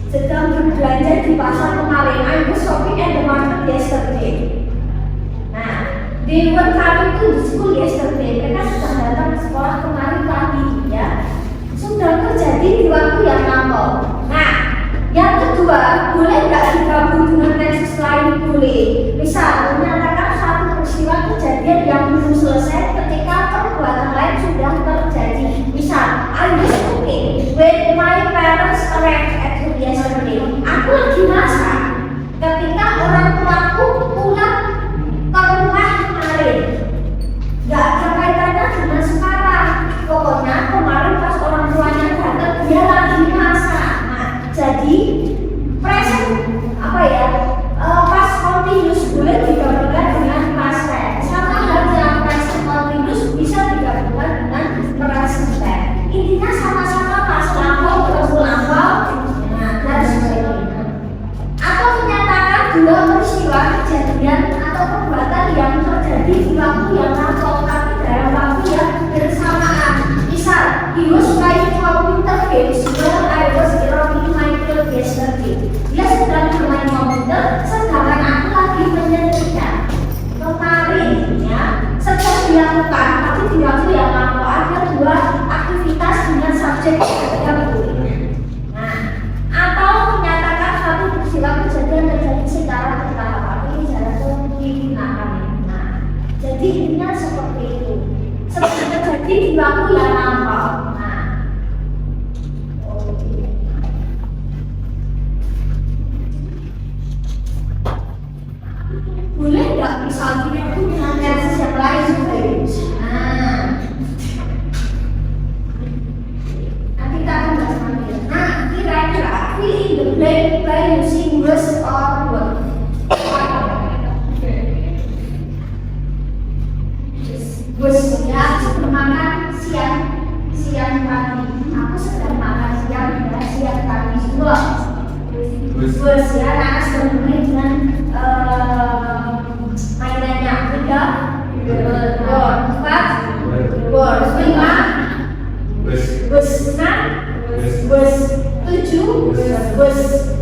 sedang berbelanja di pasar kemarin. I was shopping at the market yesterday. Nah, they were coming to the school yesterday. Mereka sudah datang ke sekolah kemarin pagi, ya. Sudah terjadi di waktu yang lampau. Nah, yang kedua, boleh nggak digabung dengan tenses lain? Boleh. Misal, menyatakan satu peristiwa kejadian yang belum selesai ketika perbuatan lain sudah terjadi. Misal, I was cooking when my parents arrived at home yesterday. Aku lagi masak ketika orang tuaku pulang ke rumah kemarin. Gak ada kaitannya dengan sekarang. Pokoknya kemarin pas orang tuanya datang dia lagi masak. Nah, jadi present apa ya? Past continuous boleh digabungkan dengan past tense. Sama halnya present continuous bisa digabungkan dengan present tense. Intinya sama-sama pas lampau bertemu lampau. Nah, dan sebagainya. Atau menyatakan dua peristiwa kejadian atau perbuatan yang terjadi di waktu yang lampau tapi dalam waktu yang bersamaan. Misal, he was playing computer games while I was eating my food yesterday. Dia sedang bermain komputer, sedangkan aku lagi menyetrika. Kemarin, ya, sedang dilakukan, tapi di waktu yang lampau ada dua aktivitas dengan subjek yang boleh. Nah, atau menyatakan satu peristiwa kejadian terjadi secara bertahap. Ini cara digunakan. Nah, jadi intinya seperti itu. Seperti terjadi di waktu yang lampau. Nah, boleh nggak misalnya itu dengan tenses yang lain juga? Nah, nanti kita akan bahas nanti. Nah, kira-kira fill in the blank by using was or were. Was ya, sebelum makan siang pagi. Aku sedang makan siang pagi semua. Was ya, karena sedang bermain dengan mainannya. Tiga, empat, lima, was enam, was tujuh, was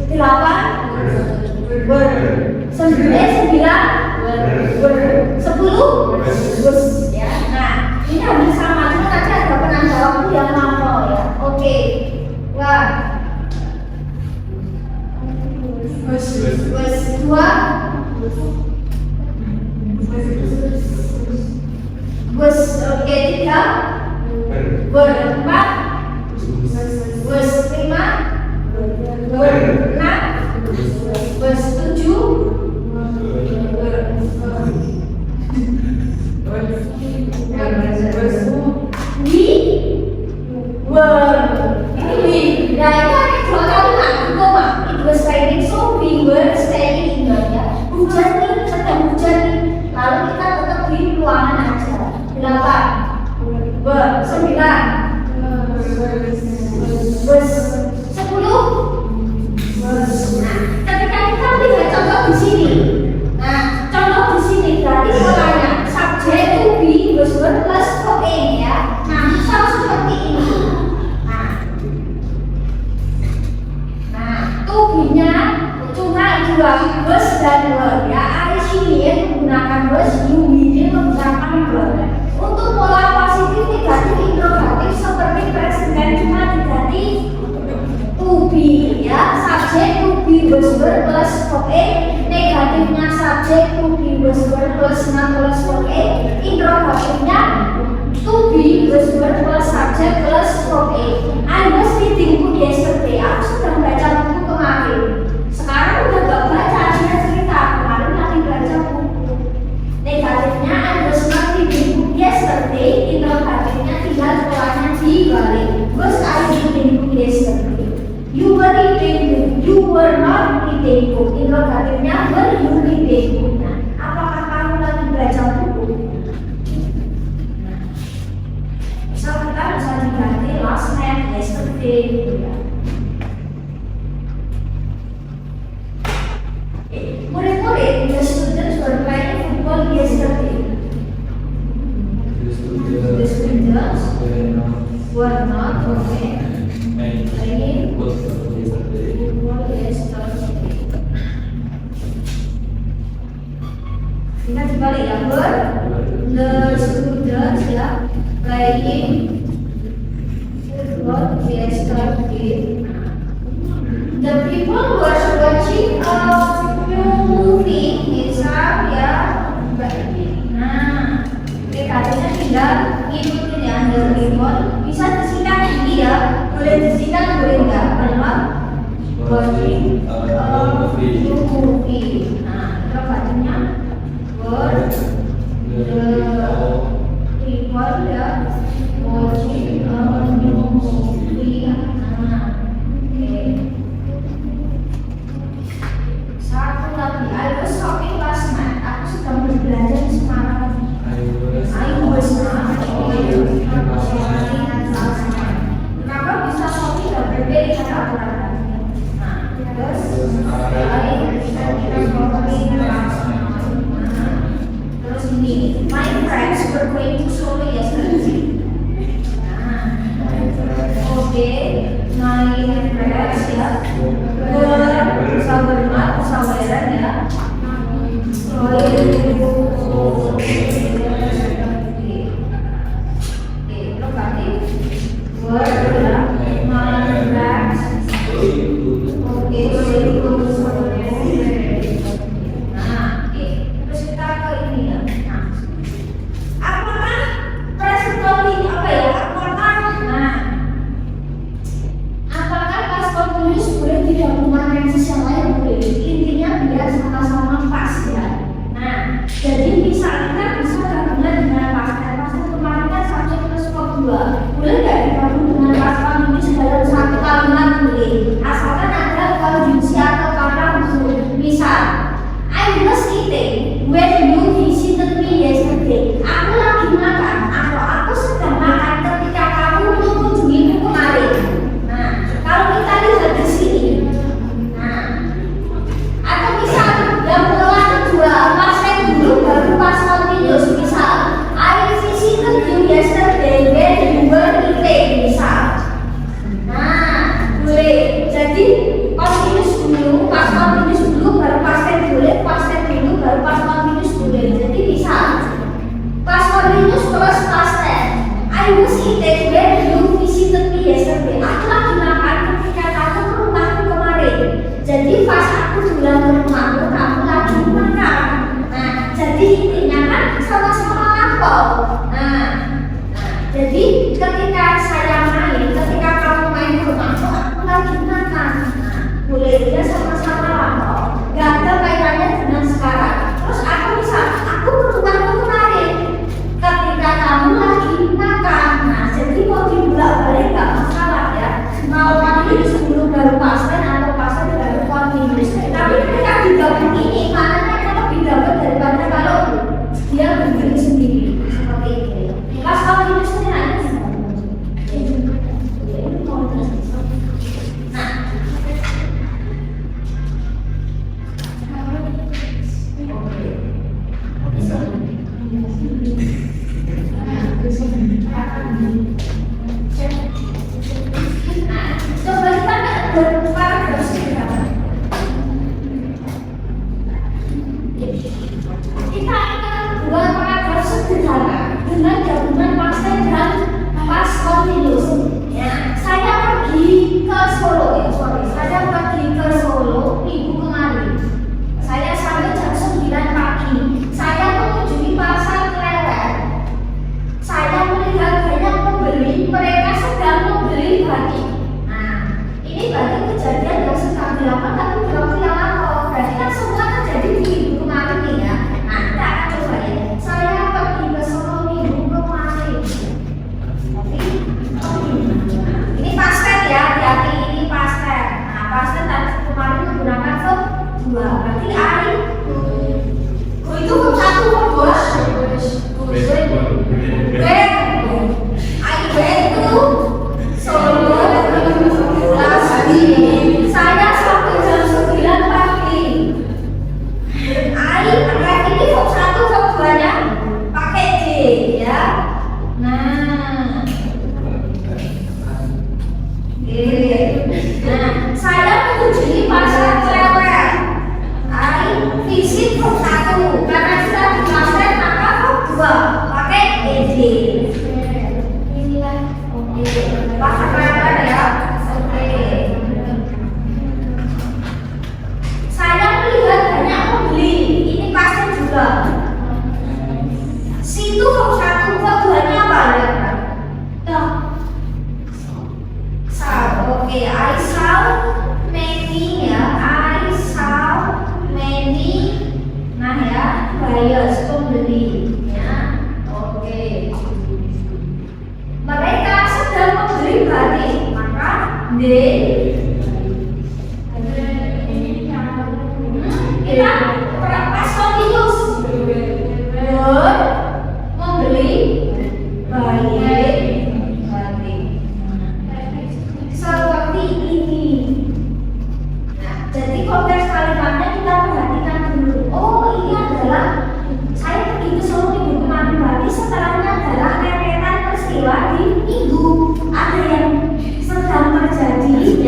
delapan, sembilan, sepuluh, was ya. Nah, ini hampir sama, cuma tadi ada penanda waktu yang lampau ya. Oke, wah. Was dua, was oke tiga, was empat, was lima, dua bus dan ber ya. ICD menggunakan bus, UBD menggunakan ber. Untuk pola positif, negatif, interrogatif seperti present dan cuma negatif to be ya. Subjek to be was verb plus verb A, negatifnya subjek to be was verb plus noun plus verb A, interrogatifnya to be was verb plus subjek plus verb A. I was reading book yesterday. Aku sedang baca buku kemarin. Sekarang udah gak baca, dia cerita kemarin lagi baca buku. Negatifnya I was not reading book yesterday. Interrogatifnya tinggal sekolahnya dibalik. Was I reading book yesterday? You were reading book. You were not reading book. Interrogatifnya were you reading book? Nah, apakah kamu lagi baca buku? Misal kita bisa diganti last night, yesterday gitu ya. Murid-murid, the students were playing football yesterday. The students were not playing football yesterday. Kita dibalik ya, the students ya playing football yesterday. The people were watching a movie, misal ya. Nah, katanya tinggal ikutin ya, the people bisa disingkat ini ya, boleh disingkat boleh enggak, kalau watching a movie. Nah, itu katanya were the people ya watching a movie. Nah, oke. Satu lagi, I was shopping last night. Aku sedang berbelanja semalam. I was not shopping last night. Kenapa bisa shopping dan berbeda dengan aturan? Nah, terus I shopping last night. Terus ini, my friends were going to Solo yesterday. Nah, oke, my friends ya. Sabaran ya. Terus kita ke ini ya. Nah, apakah present ini apa ya? Apakah past continuous boleh digabungkan tenses yang lain boleh? Intinya biar sama-sama pas ya. Nah, jadi misal kita bisa gabungan dengan past tense kemarin kan subjek plus verb 2. Boleh nggak digabung dengan past continuous dalam satu kalimat boleh? Asalkan ada konjungsi atau kata usul. Misal, I was eating when you visited me yesterday. Aku lagi makan atau aku sedang makan ketika kamu mengunjungiku kemarin. Nah, kalau kita lihat di sini, nah, atau misal yang pola kedua, past dulu baru past continuous. Misal, I visited you yesterday when you were eating. Misal, nah, boleh. Jadi continuous dulu, past continuous dulu, baru past tense boleh, past tense dulu, baru past continuous boleh. Jadi bisa past continuous plus past tense. I was eating when you visited me yesterday. Aku lagi makan ketika kamu ke rumahku kemarin. Jadi pas aku pulang ke rumahku, kamu lagi makan. Nah, jadi intinya kan sama-sama lapor. Nah, jadi ketika saya main, ketika kamu main ke rumahku, aku lagi makan. Nah, boleh dia sama-sama lapor. Gak ada kaitannya dengan sekarang. Terus aku bisa, aku ke rumahku kemarin ketika kamu lagi makan. Nah, jadi mau dibolak-balik gak masalah ya. Mau continuous dulu baru past tense atau past tense baru continuous. Tapi ketika digabung ini, maknanya akan lebih dapat daripada kalau dia berdiri sendiri seperti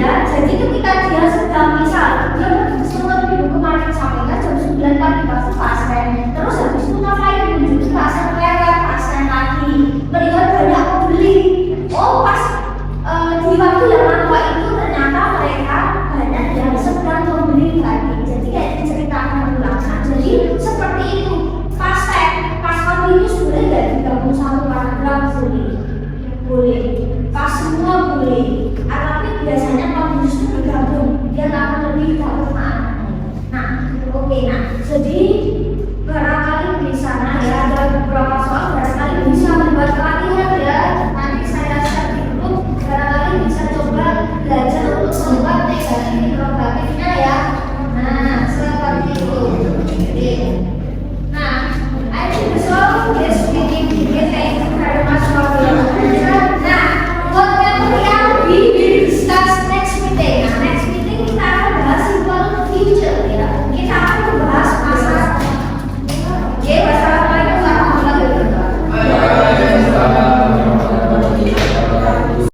ya. Jadi